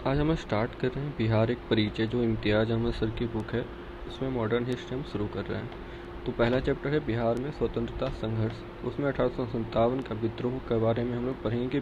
आज हम स्टार्ट कर रहे हैं बिहार एक परिचय, जो इम्तियाज़ अहमद सर की बुक है। उसमें मॉडर्न हिस्ट्री हम शुरू कर रहे हैं। तो पहला चैप्टर है बिहार में स्वतंत्रता संघर्ष। उसमें 1857 का विद्रोह के बारे में हम लोग पढ़ेंगे कि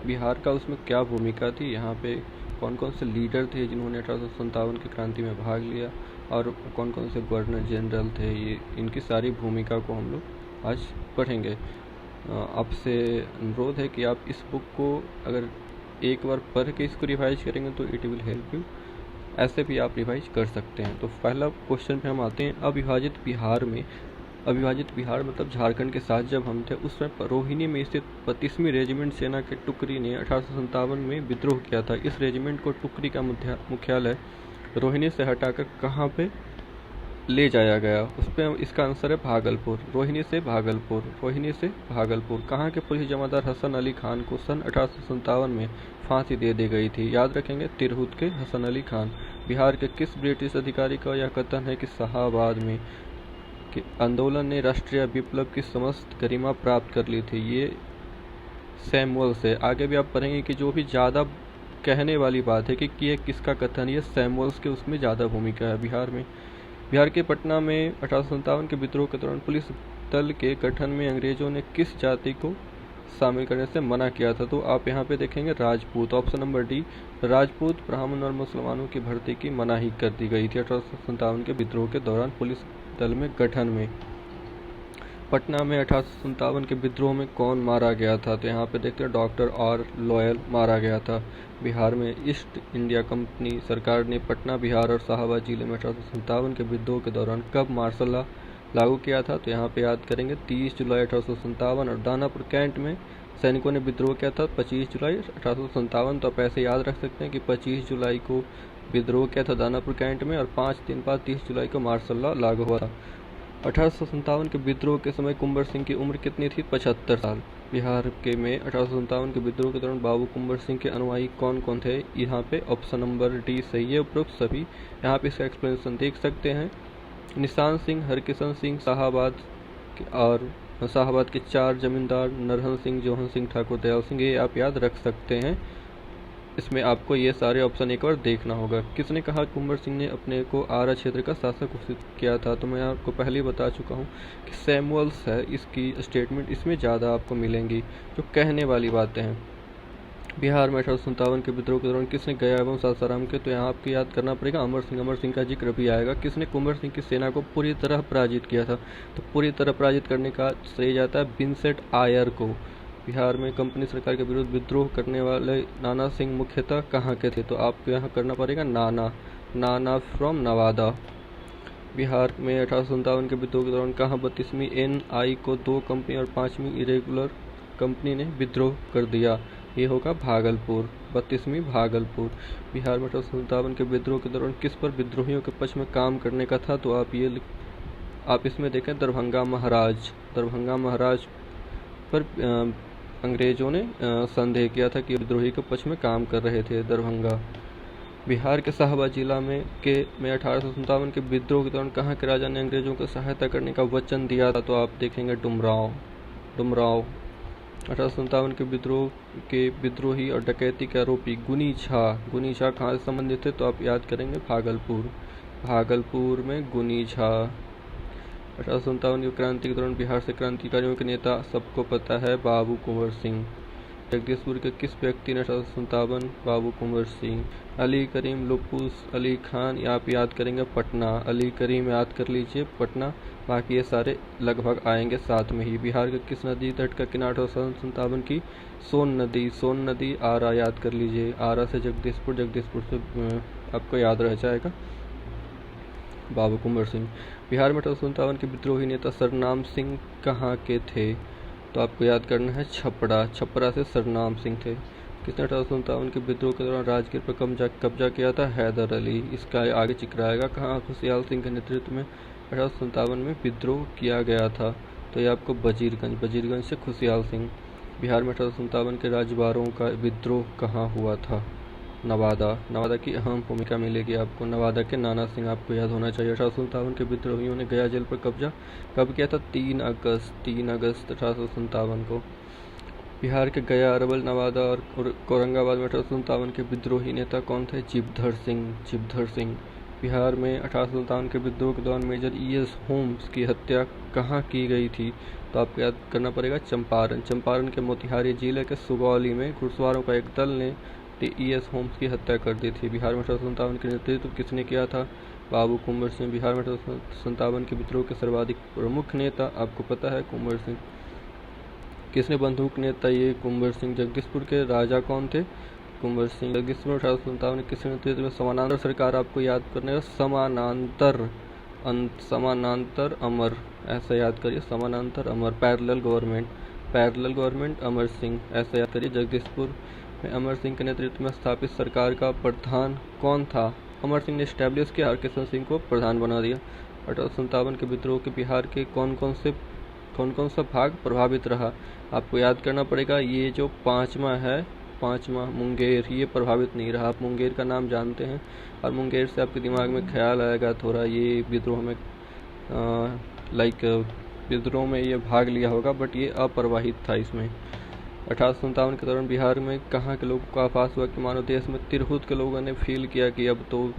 बिहार का उसमें क्या भूमिका थी, यहाँ पे कौन कौन से लीडर थे जिन्होंने 1857 की क्रांति में भाग लिया, और कौन कौन से गवर्नर जनरल थे। ये इनकी सारी भूमिका को हम लोग आज पढ़ेंगे। आपसे अनुरोध है कि आप इस बुक को अगर एक बार पढ़ के इसको रिवाइज करेंगे तो इट विल हेल्प यू। ऐसे भी आप रिवाइज कर सकते हैं। तो पहला क्वेश्चन पे हम आते हैं। अविभाजित बिहार मतलब झारखंड के साथ जब हम थे, उस समय रोहिणी में स्थित 25वीं रेजिमेंट सेना के टुकड़ी ने 1857 में विद्रोह किया था। इस रेजिमेंट को टुकड़ी का मुख्यालय रोहिणी से हटाकर कहाँ पे ले जाया गया? उस पर इसका आंसर है भागलपुर। रोहिणी से भागलपुर। कहाँ के पुलिस जमादार हसन अली खान को सन 1857 में फांसी दे दी गई थी? याद रखेंगे, तिरहुत के हसन अली खान। बिहार के किस ब्रिटिश अधिकारी का यह कथन है कि शाहाबाद में कि आंदोलन ने राष्ट्रीय विप्लव की समस्त गरिमा प्राप्त कर ली थी? ये सैमुअल से। आगे भी आप पढ़ेंगे कि जो भी ज़्यादा कहने वाली बात है कि ये किसका कथन, ये सैमुअल्स के उसमें ज़्यादा भूमिका है। बिहार के पटना में 1857 के विद्रोह के दौरान पुलिस दल के गठन में अंग्रेजों ने किस जाति को शामिल करने से मना किया था? तो आप यहाँ पे देखेंगे Rajput. Option number D, Rajput, ब्राह्मण और मुसलमानों की भर्ती की मनाही कर दी गई थी 1857 के विद्रोह के दौरान पुलिस दल में गठन में। पटना में 1857 के विद्रोह में कौन मारा गया था? तो यहाँ पे देखते हैं डॉक्टर आर लॉयल मारा गया था। बिहार में ईस्ट इंडिया कंपनी सरकार ने पटना, बिहार और शाहाबाद जिले में 1857 के विद्रोह के दौरान कब मार्शल लॉ लागू किया था? तो यहाँ पे याद करेंगे 30 जुलाई 1857। और दानापुर कैंट में सैनिकों ने विद्रोह किया था 25 जुलाई 1857। तो आप ऐसे याद रख सकते हैं कि 25 जुलाई को विद्रोह किया था दानापुर कैंट में, और 5 दिन बाद 30 जुलाई को मार्शल लॉ लागू हुआ था। 1857 के विद्रोह के समय कुंवर सिंह की उम्र कितनी थी? 75 साल। बिहार के में 1857 के विद्रोह के दौरान बाबू कुंवर सिंह के अनुयायी कौन कौन थे? यहाँ पे ऑप्शन नंबर डी सही है। उपरोक्त सभी यहाँ पे इसका एक्सप्लेनेशन देख सकते हैं। निशान सिंह, हरकिशन सिंह, शाहाबाद के 4 जमींदार, नरहन सिंह, जोहन सिंह, ठाकुर दयाल सिंह, ये आप याद रख सकते हैं। इसमें आपको ये सारे ऑप्शन एक बार देखना होगा। किसने कहा कुंवर सिंह ने अपने को आरा क्षेत्र का शासक घोषित किया था? तो मैं आपको पहले ही बता चुका हूँ कि सैमुअल्स है। इसकी स्टेटमेंट इसमें ज़्यादा आपको मिलेंगी जो कहने वाली बातें हैं। बिहार में 1857 के विद्रोह के दौरान किसने गया एवं सासाराम के? तो यहाँ आपको याद करना पड़ेगा अमर सिंह का जिक्र भी आएगा। किसने कुंवर सिंह की सेना को पूरी तरह पराजित किया था? तो पूरी तरह पराजित करने का श्रेय जाता है विंसेंट आयर को। बिहार में कंपनी सरकार के विरुद्ध विद्रोह करने वाले नाना सिंह मुख्यतः कहाँ के थे? तो आपको यहाँ करना पड़ेगा नाना फ्रॉम नवादा। बिहार में 1857 के विद्रोह के दौरान कहाँ 32वीं NI को 2 कंपनी और 5वीं इरेगुलर कंपनी ने विद्रोह कर दिया? ये होगा भागलपुर, 32वीं भागलपुर। बिहार में 1857 के विद्रोह के दौरान किस पर विद्रोहियों के पक्ष में काम करने का था? तो आप इसमें देखें दरभंगा महाराज पर अंग्रेजों ने संदेह किया था कि विद्रोही के पक्ष में काम कर रहे थे। दरभंगा। बिहार के शाहाबाद जिला में 1857 के विद्रोह के दौरान कहाँ के राजा ने अंग्रेजों को सहायता करने का वचन दिया था? तो आप देखेंगे डुमरांव। 1857 के विद्रोह के विद्रोही और डकैती के आरोपी गुनी झा कहाँ से संबंधित थे? तो आप याद करेंगे भागलपुर में गुनी झा। 1857 की क्रांति के दौरान बिहार से क्रांतिकारियों के नेता सबको पता है, बाबू कुंवर सिंह। जगदीशपुर के किस व्यक्ति ने 1857? बाबू कुंवर सिंह। अली करीम, लुपुस अली खान, आप याद करेंगे पटना। अली करीम याद कर लीजिए पटना, बाकी ये सारे लगभग आएंगे साथ में ही। बिहार के किस नदी तट का किनारा 1857 की? सोन नदी। आरा याद कर लीजिए, आरा से जगदीशपुर से आपको याद रह जाएगा बाबू कुंवर सिंह। बिहार में 1857 के विद्रोही नेता सरनाम सिंह कहाँ के थे? तो आपको याद करना है छपरा से सरनाम सिंह थे। किसने 1857 के विद्रोह के दौरान राजगीर पर कब्जा किया था? हैदर अली। इसका आगे जिक्र आएगा कहाँ खुशियाल सिंह के नेतृत्व में 1857 में विद्रोह किया गया था? तो ये आपको वजीरगंज से खुशियाल सिंह। बिहार में 1857 के राजवारों का विद्रोह कहाँ हुआ था? नवादा की अहम भूमिका मिलेगी आपको। नवादा के नाना सिंह आपको याद होना चाहिए। 1857 के विद्रोहियों ने गया जेल पर कब्जा कब किया था? 3 अगस्त 1857 को। बिहार के गया, अरवल, नवादा और औरंगाबाद में 1857 के विद्रोही नेता कौन थे? जिपधर सिंह। बिहार में 1857 के विद्रोह के दौरान मेजर E.S. होम्स की हत्या कहाँ की गई थी? तो आपको याद करना पड़ेगा चंपारण के मोतिहारी जिले के सुगौली में घुड़सवारों का एक दल ने E.S. होम्स की हत्या कर दी थी। बिहार में 1857 के नेतृत्व किसने किया था? बाबू कुंवर सिंह। बिहार में 1857 के विद्रोह के सर्वाधिक प्रमुख नेता आपको पता है, कुंवर सिंह। किसने बंदूक नेता? ये कुंवर सिंह। जगदीशपुर के राजा कौन थे? कुंवर सिंह। जगदीशपुर 1857 किसके नेतृत्व में समानांतर सरकार आपको याद करने का समानांतर अमर, ऐसा याद करिए, समानांतर अमर। पैरेलल गवर्नमेंट अमर सिंह, ऐसा याद करिए। जगदीशपुर में अमर सिंह के नेतृत्व में स्थापित सरकार का प्रधान कौन था? अमर सिंह ने स्टैब्लिश किया, हरकिशन सिंह को प्रधान बना दिया। 1857 के विद्रोह के बिहार के कौन कौन सा भाग प्रभावित रहा? आपको याद करना पड़ेगा। ये जो पांचवा मुंगेर, ये प्रभावित नहीं रहा। आप मुंगेर का नाम जानते हैं और मुंगेर से आपके दिमाग में ख्याल आएगा थोड़ा, ये विद्रोह में विद्रोह में ये भाग लिया होगा, बट ये अप्रवाहित था इसमें। 1857 के दौरान बिहार में कहाँ के लोगों का आभास हुआ कि मानो देश में तिरहुत के लोगों ने फील किया कि अब तो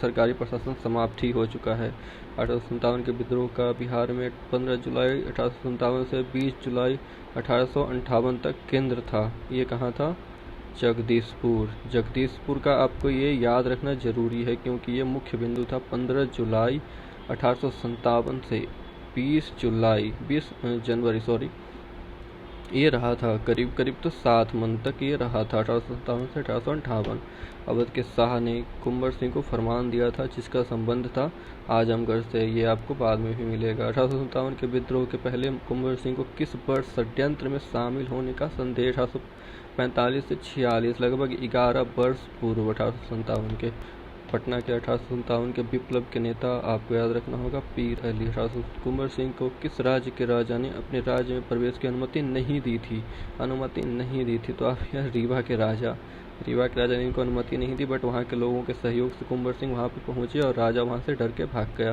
सरकारी प्रशासन समाप्त ही हो चुका है। 1857 के विद्रोह का बिहार में 15 जुलाई 1857 से 20 जुलाई 1858 तक केंद्र था। ये कहाँ था? जगदीशपुर का आपको ये याद रखना जरूरी है क्योंकि ये मुख्य बिंदु था। 15 जुलाई 1857 से 20 जनवरी ये रहा था, करीब तो 7 मंथ तक ये रहा था, 1857 से 1858। अवध के शाह ने कुंवर सिंह को फरमान दिया था जिसका संबंध था आजमगढ़ से, ये आपको बाद में भी मिलेगा। 1857 के विद्रोह के पहले कुंवर सिंह को किस बड़ षड्यंत्र में शामिल होने का संदेश? 1845 से 46, लगभग 11 वर्ष पूर्व 1857 के। पटना के 1857 के विप्लव के नेता आपको याद रखना होगा, पीर अली। कुंवर सिंह को किस राज्य के राजा ने अपने राज्य में प्रवेश की अनुमति नहीं दी थी? तो आप यहाँ रीवा के राजा ने इनको अनुमति नहीं दी, बट वहाँ के लोगों के सहयोग से कुंवर सिंह वहाँ पे पहुँचे और राजा वहाँ से डर के भाग गया।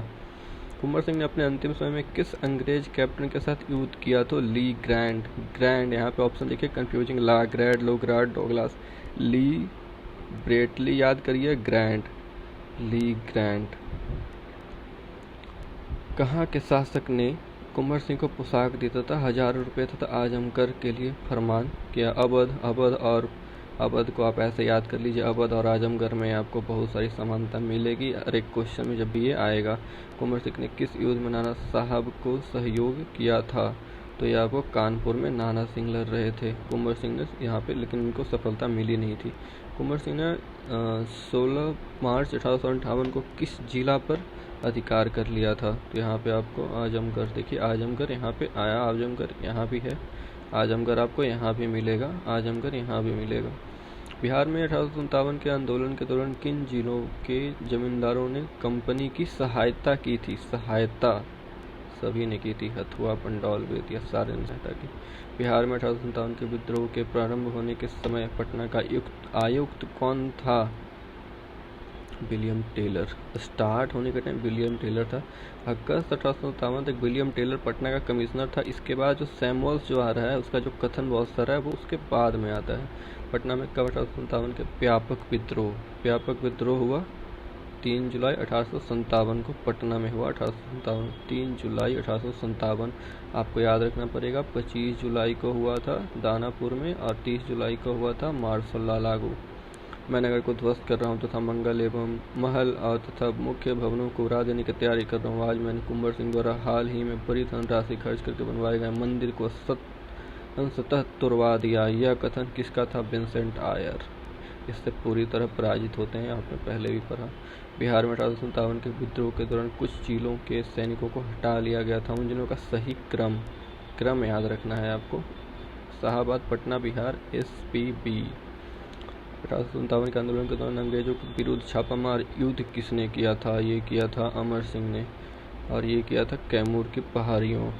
कुंवर सिंह ने अपने अंतिम समय में किस अंग्रेज कैप्टन के साथ युद्ध किया? तो ली ग्रैंड। यहाँ पे ऑप्शन देखिए कंफ्यूजिंग, ला ग्रैंड, लोग्राड, डोगलास, ली ब्रेटली, याद करिए ली ग्रैंड। कहाँ के शासक ने कुंवर सिंह को पोशाक दी तथा हजारों रुपये तथा आजमगढ़ के लिए फरमान किया? अवध को आप ऐसे याद कर लीजिए, अवध और आजमगढ़ में आपको बहुत सारी समानता मिलेगी हर एक क्वेश्चन में जब भी ये आएगा। कुंवर सिंह ने किस युद्ध में नाना साहब को सहयोग किया था? तो ये आपको कानपुर में नाना सिंह लड़ रहे थे कुंवर सिंह ने यहाँ पे, लेकिन उनको सफलता मिली नहीं थी। कुंवर सिंह ने 16 मार्च 1858 को किस जिला पर अधिकार कर लिया था? तो यहाँ पे आपको आजमगढ़, देखिए आजमगढ़ यहाँ पे आया, आजमगढ़ यहाँ भी है, आजमगढ़ आपको यहाँ भी मिलेगा, आजमगढ़ यहाँ भी मिलेगा। बिहार में 1857 के आंदोलन के दौरान किन जिलों के जमींदारों ने कंपनी की सहायता की थी? सभी ने की थी, हथुआ, पंडौल, बेतिया, सारे ने सहायता की। बिहार में 1857 के विद्रोह के प्रारंभ होने के समय पटना का आयुक्त कौन था? William Taylor. स्टार्ट होने के टाइम विलियम टेलर था। अगस्त 1857 तक विलियम टेलर पटना का कमिश्नर था। इसके बाद जो सैमुअल्स जो आ रहा है उसका जो कथन बहुत सारा है वो उसके बाद में आता है। पटना में कब 1857 के व्यापक विद्रोह हुआ? 3 जुलाई 1857 को पटना में हुआ। 3 जुलाई 1857 आपको याद रखना पड़ेगा। 25 जुलाई को हुआ था दानापुर में और 30 जुलाई को हुआ था मार्शल लागू। मैं नगर को ध्वस्त कर रहा हूँ तथा मंगल एवं महल और तथा मुख्य भवनों को उड़ा देने की तैयारी कर रहा हूँ। आज मैंने कुंवर सिंह द्वारा हाल ही में बड़ी धनराशि खर्च करके बनवाए गए मंदिर को अंशतः तुड़वा दिया। यह कथन किसका था? Vincent Eyre. इससे पूरी तरह पराजित होते हैं, आपने पहले भी पढ़ा। बिहार में 1857 के विद्रोह के दौरान कुछ जिलों के सैनिकों को हटा लिया गया था। उन जिलों का सही क्रम याद रखना है आपको। शाहाबाद, पटना, बिहार, SPB। 1857 के आंदोलन के दौरान अंग्रेजों के विरुद्ध छापामार युद्ध किसने किया था? ये किया था अमर सिंह ने, और ये किया था कैमूर की पहाड़ियों।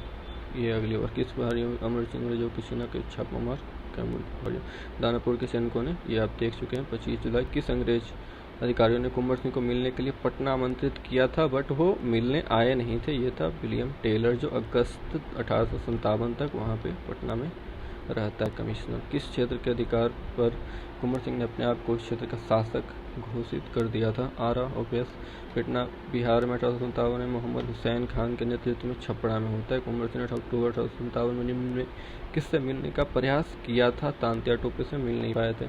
ये अगली बार किस पहाड़ियों? अमर सिंह ने जो किसी न के छापामार कैमूर की पहाड़ियों। दानापुर के सैनिकों ने, ये आप देख चुके हैं। 25 जुलाई किस अंग्रेज अधिकारियों ने कुंवर सिंह को मिलने के लिए पटना आमंत्रित किया था, बट वो मिलने आए नहीं थे? ये था विलियम टेलर, जो अगस्त 1857 तक वहाँ पे पटना में रहता है कमिश्नर। किस क्षेत्र के अधिकार पर कुंवर सिंह ने अपने आप को इस क्षेत्र का शासक घोषित कर दिया था? आरा ओपीएस पटना बिहार में 1857 में मोहम्मद हुसैन खान के नेतृत्व में छपरा में होता है। कुंवर सिंह ने अक्टूबर 1857 में निम्न में किससे मिलने का प्रयास किया था? तांत्या टोपे से मिल नहीं पाए थे।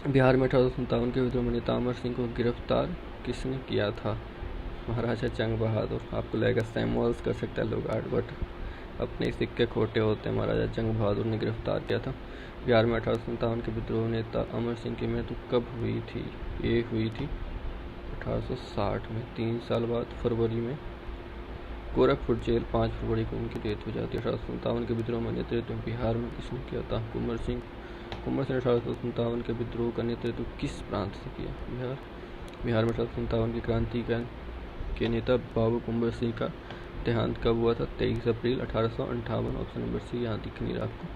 बिहार में 1857 के विद्रोह में नेता अमर सिंह को गिरफ्तार किसने किया था? महाराजा जंग बहादुर। आपको लगेगा सैमुअल्स कर सकता है लोग बट अपने सिक्के खोटे होते हैं। महाराजा जंग बहादुर ने गिरफ्तार किया था। बिहार में 1857 के विद्रोह नेता अमर सिंह की मृत्यु कब हुई थी? ये हुई थी 1860 में, 3 साल बाद फरवरी में। गोरखपुर जेल 5 फरवरी को उनकी डेथ हो जाती है। 1857 के विद्रोह में नेतृत्व बिहार में किसने किया था? कुंवर सिंह। कुंवर सिंह ने 1857 के विद्रोह का नेतृत्व किस प्रांत से किया? बिहार में 1857 की क्रांति के नेता बाबू कुंवर सिंह का देहांत कब हुआ था? 23 अप्रैल 1858। ऑप्शन नंबर सी यहाँ दिख नहीं रहा आपको।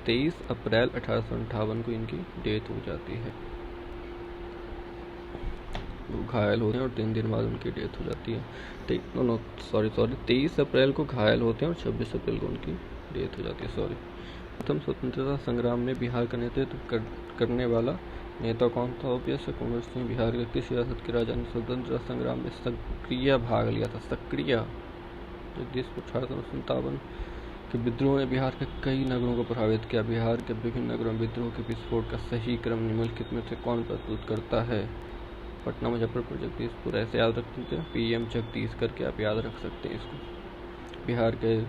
23 अप्रैल 1858 को इनकी डेथ हो जाती है। वो घायल होते हैं और 3 दिन बाद उनकी डेथ हो जाती है। 23 अप्रैल को घायल होते हैं और 26 अप्रैल को उनकी डेथ हो जाती है। प्रथम स्वतंत्रता संग्राम में बिहार का नेतृत्व करने वाला नेता कौन था? ओपीएस कुंवर सिंह। बिहार के किस रियासत के राजा ने स्वतंत्रता संग्राम में सक्रिय भाग लिया था? सक्रिय। जगदीशपुर। 1857 के विद्रोह ने बिहार के कई नगरों को प्रभावित किया। बिहार के विभिन्न नगरों में विद्रोह के विस्फोट का सही क्रम निम्नलिखित में से कौन प्रस्तुत करता है? पटना, मुजफ्फरपुर, जगदीशपुर। ऐसे याद रख सकते हैं, पीएम जगदीश करके आप याद रख सकते हैं इसको। बिहार के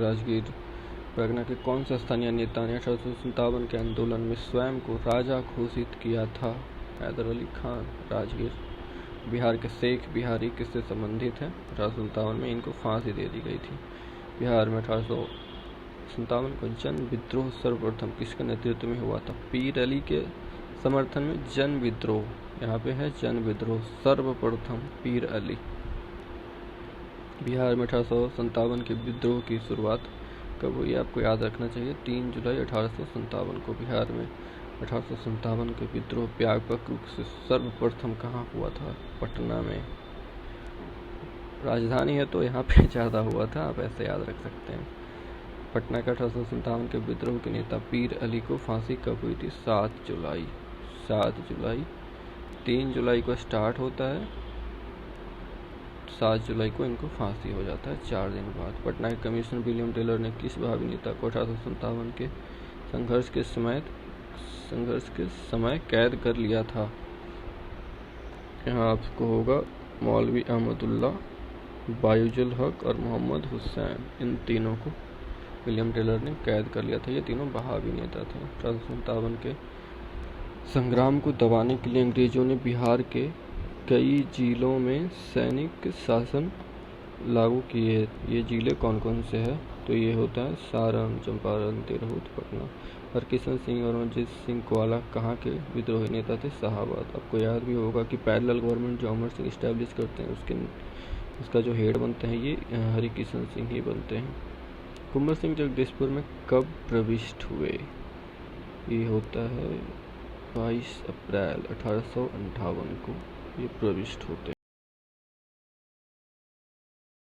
राजगीर परगना के कौन से स्थानीय नेता ने 1857 के आंदोलन में स्वयं को राजा घोषित किया था? हैदर अली खान। राजगीर। बिहार के शेख बिहारी किससे संबंधित है? 1857 में इनको फांसी दे दी गई थी। बिहार में 1857 को जन विद्रोह सर्वप्रथम किसके नेतृत्व में हुआ था? पीर अली के समर्थन में जन विद्रोह। यहाँ पे है जन विद्रोह सर्वप्रथम पीर अली। बिहार में 1857 के विद्रोह की शुरुआत कब हुई? आपको याद रखना चाहिए 3 जुलाई 1857 को। बिहार में 1857 के विद्रोह व्यापक रूप से सर्वप्रथम कहाँ हुआ था? पटना में। राजधानी है तो यहाँ पे ज़्यादा हुआ था, आप ऐसे याद रख सकते हैं। पटना के 1857 के विद्रोह के नेता पीर अली को फांसी कब हुई थी? 7 जुलाई। 7 जुलाई। 3 जुलाई को स्टार्ट होता है, 7 जुलाई को इनको फांसी हो जाता है 4 दिन बाद। पटना के कमिश्नर विलियम टेलर ने किस भावी नेता को 1857 के संघर्ष के समय कैद कर लिया था? यहाँ आपको होगा मौलवी अहमदुल्ला, बायुजुल हक और मोहम्मद हुसैन। इन तीनों को विलियम टेलर ने कैद कर लिया था। ये तीनों बहावी नेता थे। 1857 के संग्राम को दबाने के लिए अंग्रेजों ने बिहार के कई जिलों में सैनिक शासन लागू किए। ये जिले कौन कौन से हैं? तो ये होता है सारण, चंपारण, तिरहुत, पटना। हरकिशन सिंह और रणजीत सिंह ग्वाला कहाँ के विद्रोही नेता थे? शाहाबाद। आपको याद भी होगा कि पैरेलल गवर्नमेंट जो अमर सिंह इस्टेब्लिश करते हैं उसका जो हेड बनते हैं ये हरिकिशन सिंह ही बनते हैं। कुंवर सिंह जगदीशपुर में कब प्रविष्ट हुए? ये होता है 22 अप्रैल 1858 को ये प्रविष्ट होते